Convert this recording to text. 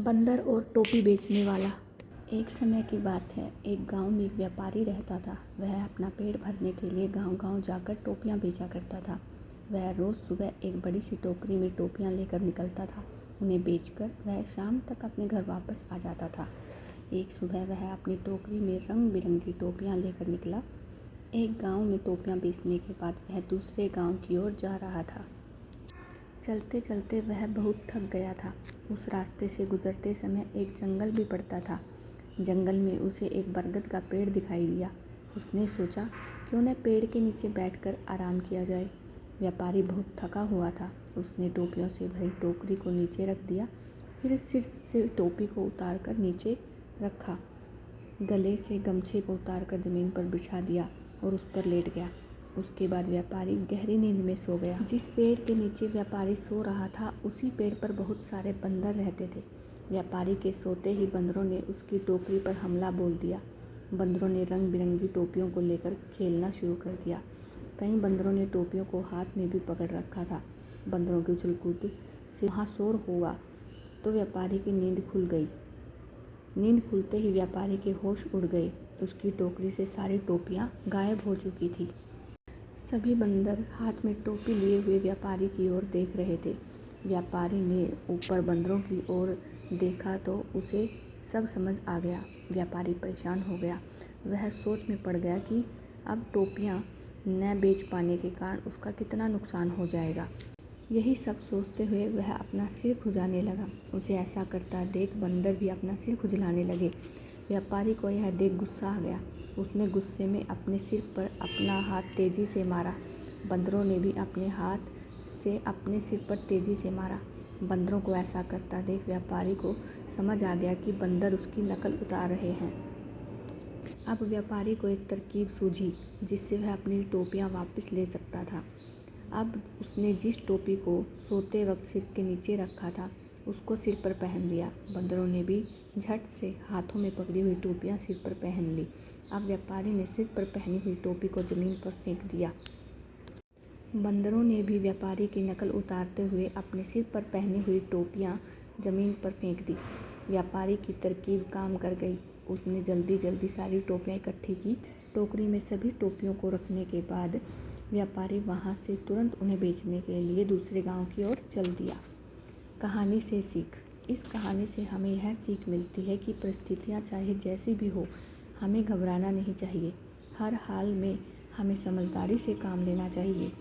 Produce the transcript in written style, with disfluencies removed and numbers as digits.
बंदर और टोपी बेचने वाला। एक समय की बात है, एक गांव में एक व्यापारी रहता था। वह अपना पेट भरने के लिए गांव-गांव जाकर टोपियां बेचा करता था। वह रोज़ सुबह एक बड़ी सी टोकरी में टोपियां लेकर निकलता था। उन्हें बेचकर वह शाम तक अपने घर वापस आ जाता था। एक सुबह वह अपनी टोकरी में रंग बिरंगी टोपियां लेकर निकला। एक गांव में टोपियां बेचने के बाद वह दूसरे गांव की ओर जा रहा था। चलते चलते वह बहुत थक गया था। उस रास्ते से गुजरते समय एक जंगल भी पड़ता था। जंगल में उसे एक बरगद का पेड़ दिखाई दिया। उसने सोचा, क्यों न पेड़ के नीचे बैठकर आराम किया जाए। व्यापारी बहुत थका हुआ था। उसने टोपियों से भरी टोकरी को नीचे रख दिया, फिर सिर से टोपी को उतार कर नीचे रखा, गले से गमछे को उतार कर ज़मीन पर बिछा दिया और उस पर लेट गया। उसके बाद व्यापारी गहरी नींद में सो गया। जिस पेड़ के नीचे व्यापारी सो रहा था, उसी पेड़ पर बहुत सारे बंदर रहते थे। व्यापारी के सोते ही बंदरों ने उसकी टोकरी पर हमला बोल दिया। बंदरों ने रंग बिरंगी टोपियों को लेकर खेलना शुरू कर दिया। कई बंदरों ने टोपियों को हाथ में भी पकड़ रखा था। बंदरों की उछल-कूद से वहाँ शोर हुआ तो व्यापारी की नींद खुल गई। नींद खुलते ही व्यापारी के होश उड़ गए। उसकी टोकरी से सारी टोपियाँ गायब हो चुकी थी। सभी बंदर हाथ में टोपी लिए हुए व्यापारी की ओर देख रहे थे। व्यापारी ने ऊपर बंदरों की ओर देखा तो उसे सब समझ आ गया। व्यापारी परेशान हो गया। वह सोच में पड़ गया कि अब टोपियाँ न बेच पाने के कारण उसका कितना नुकसान हो जाएगा। यही सब सोचते हुए वह अपना सिर खुजाने लगा। उसे ऐसा करता देख बंदर भी अपना सिर खुजलाने लगे। व्यापारी को यह देख गुस्सा आ गया। उसने गुस्से में अपने सिर पर अपना हाथ तेजी से मारा। बंदरों ने भी अपने हाथ से अपने सिर पर तेजी से मारा। बंदरों को ऐसा करता देख व्यापारी को समझ आ गया कि बंदर उसकी नकल उतार रहे हैं। अब व्यापारी को एक तरकीब सूझी जिससे वह अपनी टोपियाँ वापस ले सकता था। अब उसने जिस टोपी को सोते वक्त सिर के नीचे रखा था, उसको सिर पर पहन लिया। बंदरों ने भी झट से हाथों में पकड़ी हुई टोपियाँ सिर पर पहन ली। अब व्यापारी ने सिर पर पहनी हुई टोपी को ज़मीन पर फेंक दिया। बंदरों ने भी व्यापारी की नकल उतारते हुए अपने सिर पर पहनी हुई टोपियाँ ज़मीन पर फेंक दी। व्यापारी की तरकीब काम कर गई। उसने जल्दी जल्दी सारी टोपियाँ इकट्ठी की। टोकरी में सभी टोपियों को रखने के बाद व्यापारी वहाँ से तुरंत उन्हें बेचने के लिए दूसरे गांव की ओर चल दिया। कहानी से सीख। इस कहानी से हमें यह सीख मिलती है कि परिस्थितियाँ चाहे जैसी भी हो, हमें घबराना नहीं चाहिए। हर हाल में हमें समझदारी से काम लेना चाहिए।